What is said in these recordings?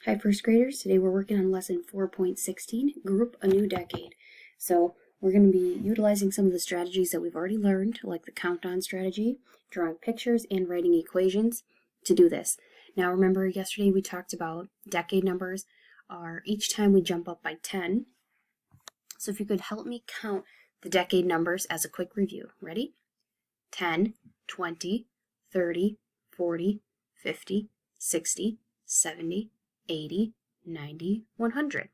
Hi, first graders. Today we're working on lesson 4.16, Group a New Decade. So we're going to be utilizing some of the strategies that we've already learned, like the countdown strategy, drawing pictures, and writing equations to do this. Now remember, yesterday we talked about decade numbers are each time we jump up by 10. So if you could help me count the decade numbers as a quick review. Ready? 10, 20, 30, 40, 50, 60, 70, 80, 90, 100.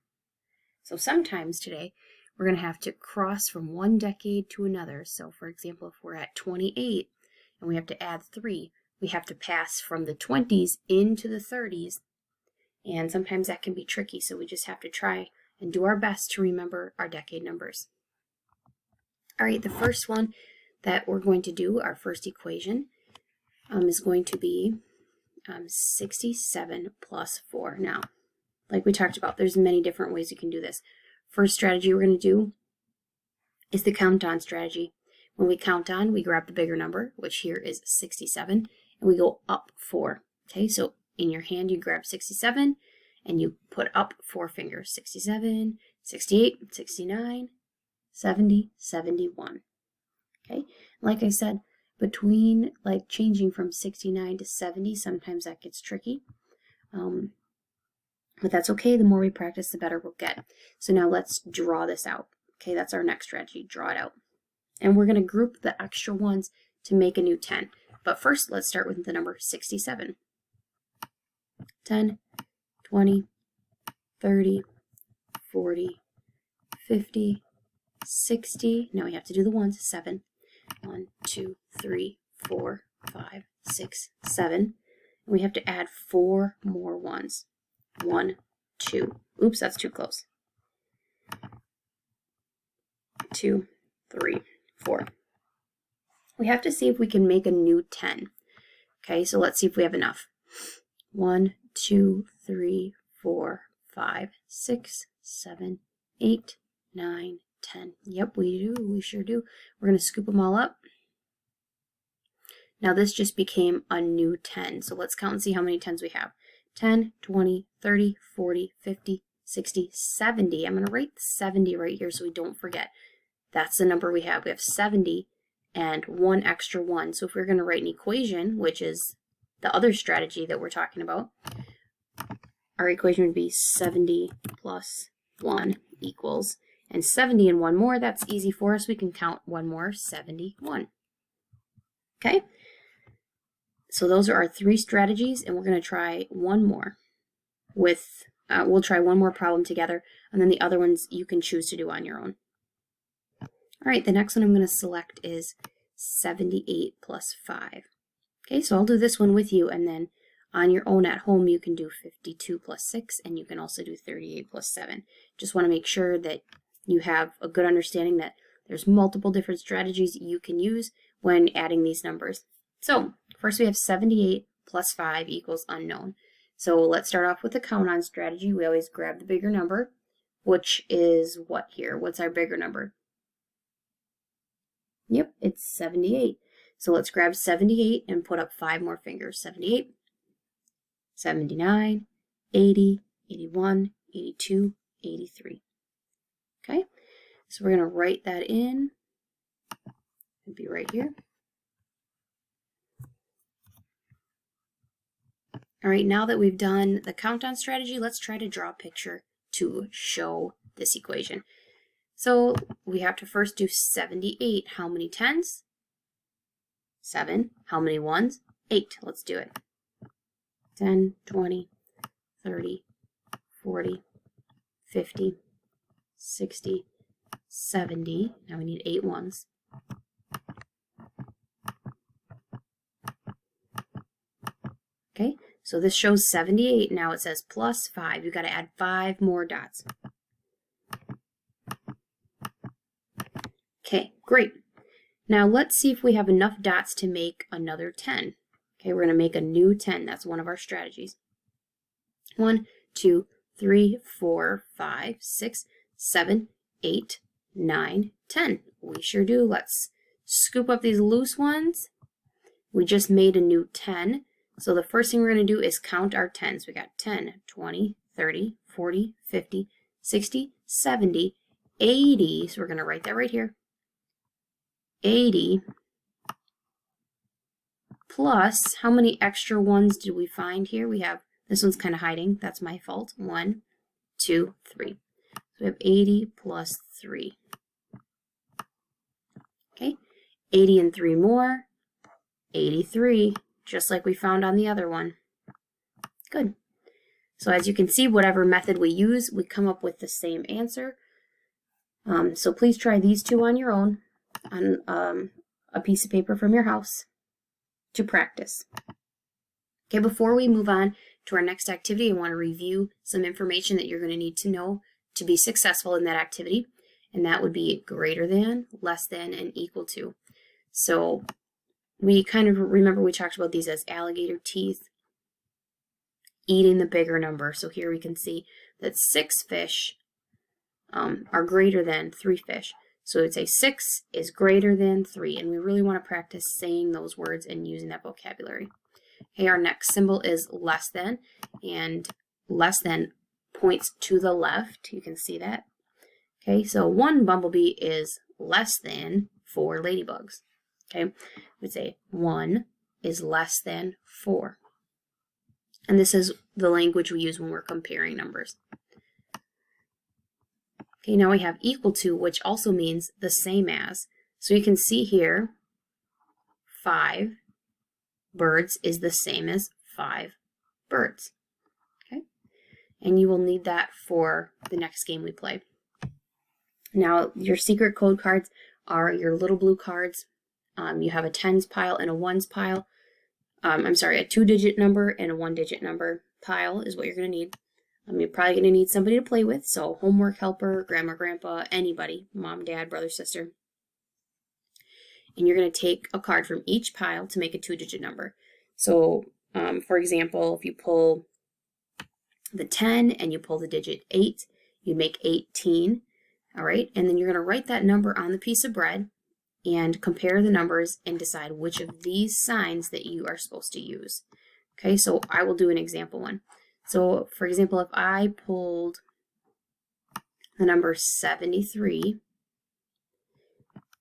So sometimes today we're going to have to cross from one decade to another. So for example, if we're at 28 and we have to add 3, we have to pass from the 20s into the 30s. And sometimes that can be tricky, so we just have to try and do our best to remember our decade numbers. All right, the first one that we're going to do, our first equation, is going to be 67 plus 4. Now, like we talked about, there's many different ways you can do this. First strategy we're going to do is the count-on strategy. When we count on, we grab the bigger number, which here is 67, and we go up 4. Okay, so in your hand you grab 67, and you put up 4 fingers, 67, 68, 69, 70, 71. Okay, like I said, between like changing from 69 to 70, sometimes that gets tricky. But that's okay. The more we practice, the better we'll get. So now let's draw this out. Okay, that's our next strategy. Draw it out. And we're going to group the extra ones to make a new 10. But first, let's start with the number 67. 10, 20, 30, 40, 50, 60. Now we have to do the ones. 7. 1, 2, 3, 4, 5, 6, 7. And we have to add 4 more ones. 1, 2. Oops, that's too close. 2, 3, 4. We have to see if we can make a new 10. Okay, so let's see if we have enough. 1, 2, 3, 4, 5, 6, 7, 8, 9, 10. Yep, we do. We sure do. We're going to scoop them all up. Now this just became a new 10. So let's count and see how many 10s we have. 10, 20, 30, 40, 50, 60, 70. I'm going to write 70 right here so we don't forget. That's the number we have. We have 70 and 1 extra 1. So if we're going to write an equation, which is the other strategy that we're talking about, our equation would be 70 plus 1 equals, and 70 and 1 more, that's easy for us. We can count 1 more, 71. Okay? So those are our 3 strategies, and we're going to try one more with, we'll try one more problem together, and then the other ones you can choose to do on your own. All right, the next one I'm going to select is 78 plus 5. Okay, so I'll do this one with you, and then on your own at home you can do 52 plus 6, and you can also do 38 plus 7. Just want to make sure that you have a good understanding that there's multiple different strategies you can use when adding these numbers. So first we have 78 plus 5 equals unknown. So let's start off with the count-on strategy. We always grab the bigger number, which is what here? What's our bigger number? Yep, it's 78. So let's grab 78 and put up 5 more fingers. 78, 79, 80, 81, 82, 83. Okay, so we're going to write that in. It'll be right here. All right, now that we've done the countdown strategy, let's try to draw a picture to show this equation. So we have to first do 78. How many 10s? 7. How many 1s? 8. Let's do it. 10, 20, 30, 40, 50, 60, 70. Now we need 8 1s. Okay, so this shows 78. Now it says plus 5. You've got to add 5 more dots. Okay, great. Now let's see if we have enough dots to make another 10. Okay, we're going to make a new 10. That's one of our strategies. 1, 2, 3, 4, 5, 6, 7, 8, 9, 10. We sure do. Let's scoop up these loose ones. We just made a new 10. So the first thing we're going to do is count our tens. We got 10, 20, 30, 40, 50, 60, 70, 80. So we're going to write that right here. 80 plus, how many extra ones did we find here? We have, this one's kind of hiding. That's my fault. 1, 2, 3. So we have 80 plus 3. Okay, 80 and 3 more, 83, just like we found on the other one. Good. So as you can see, whatever method we use, we come up with the same answer. So please try these two on your own, on a piece of paper from your house to practice. Okay, before we move on to our next activity, I want to review some information that you're going to need to know to be successful in that activity, and that would be greater than, less than, and equal to. So we kind of remember we talked about these as alligator teeth, eating the bigger number. So here we can see that 6 fish are greater than 3 fish. So we'd say 6 is greater than 3, and we really want to practice saying those words and using that vocabulary. Okay, our next symbol is less than, and less than points to the left. You can see that. Okay, so 1 bumblebee is less than 4 ladybugs. Okay, we'd say 1 is less than 4. And this is the language we use when we're comparing numbers. Okay, now we have equal to, which also means the same as. So you can see here, 5 birds is the same as 5 birds. Okay, and you will need that for the next game we play. Now, your secret code cards are your little blue cards. You have a tens pile and a ones pile. I'm sorry, a 2-digit number and a 1-digit number pile is what you're going to need. You're probably going to need somebody to play with, so homework helper, grandma, grandpa, anybody, mom, dad, brother, sister. And you're going to take a card from each pile to make a 2-digit number. So, for example, if you pull the 10 and you pull the digit 8, you make 18. All right, and then you're going to write that number on the piece of bread and compare the numbers and decide which of these signs that you are supposed to use. Okay, so I will do an example one. So, for example, if I pulled the number 73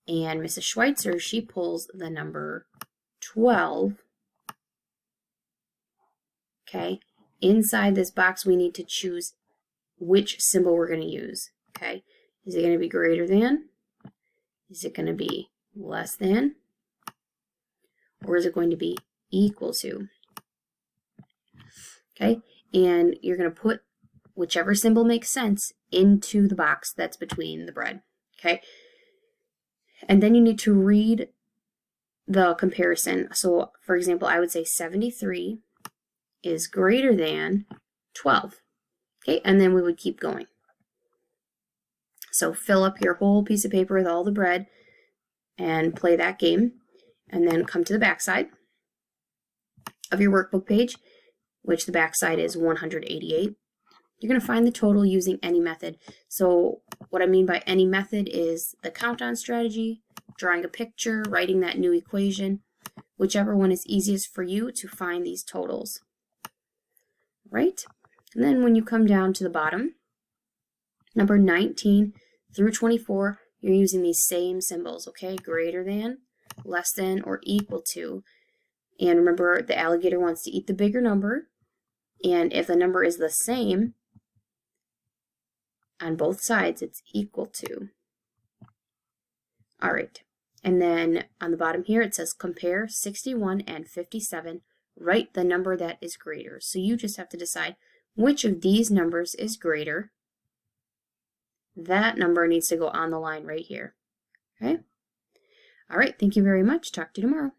and Mrs. Schweitzer, she pulls the number 12, okay, inside this box we need to choose which symbol we're going to use, okay. Is it going to be greater than? Is it going to be less than? Or is it going to be equal to? Okay, and you're going to put whichever symbol makes sense into the box that's between the bread. Okay, and then you need to read the comparison. So, for example, I would say 73 is greater than 12. Okay, and then we would keep going. So fill up your whole piece of paper with all the bread and play that game, and then come to the back side of your workbook page, which the back side is 188. You're going to find the total using any method. So what I mean by any method is the countdown strategy, drawing a picture, writing that new equation, whichever one is easiest for you to find these totals. Right? And then when you come down to the bottom, number 19 through 24, you're using these same symbols, okay? Greater than, less than, or equal to. And remember, the alligator wants to eat the bigger number. And if the number is the same on both sides, it's equal to. All right. And then on the bottom here, it says compare 61 and 57. Write the number that is greater. So you just have to decide which of these numbers is greater. That number needs to go on the line right here. Okay? All right, thank you very much. Talk to you tomorrow.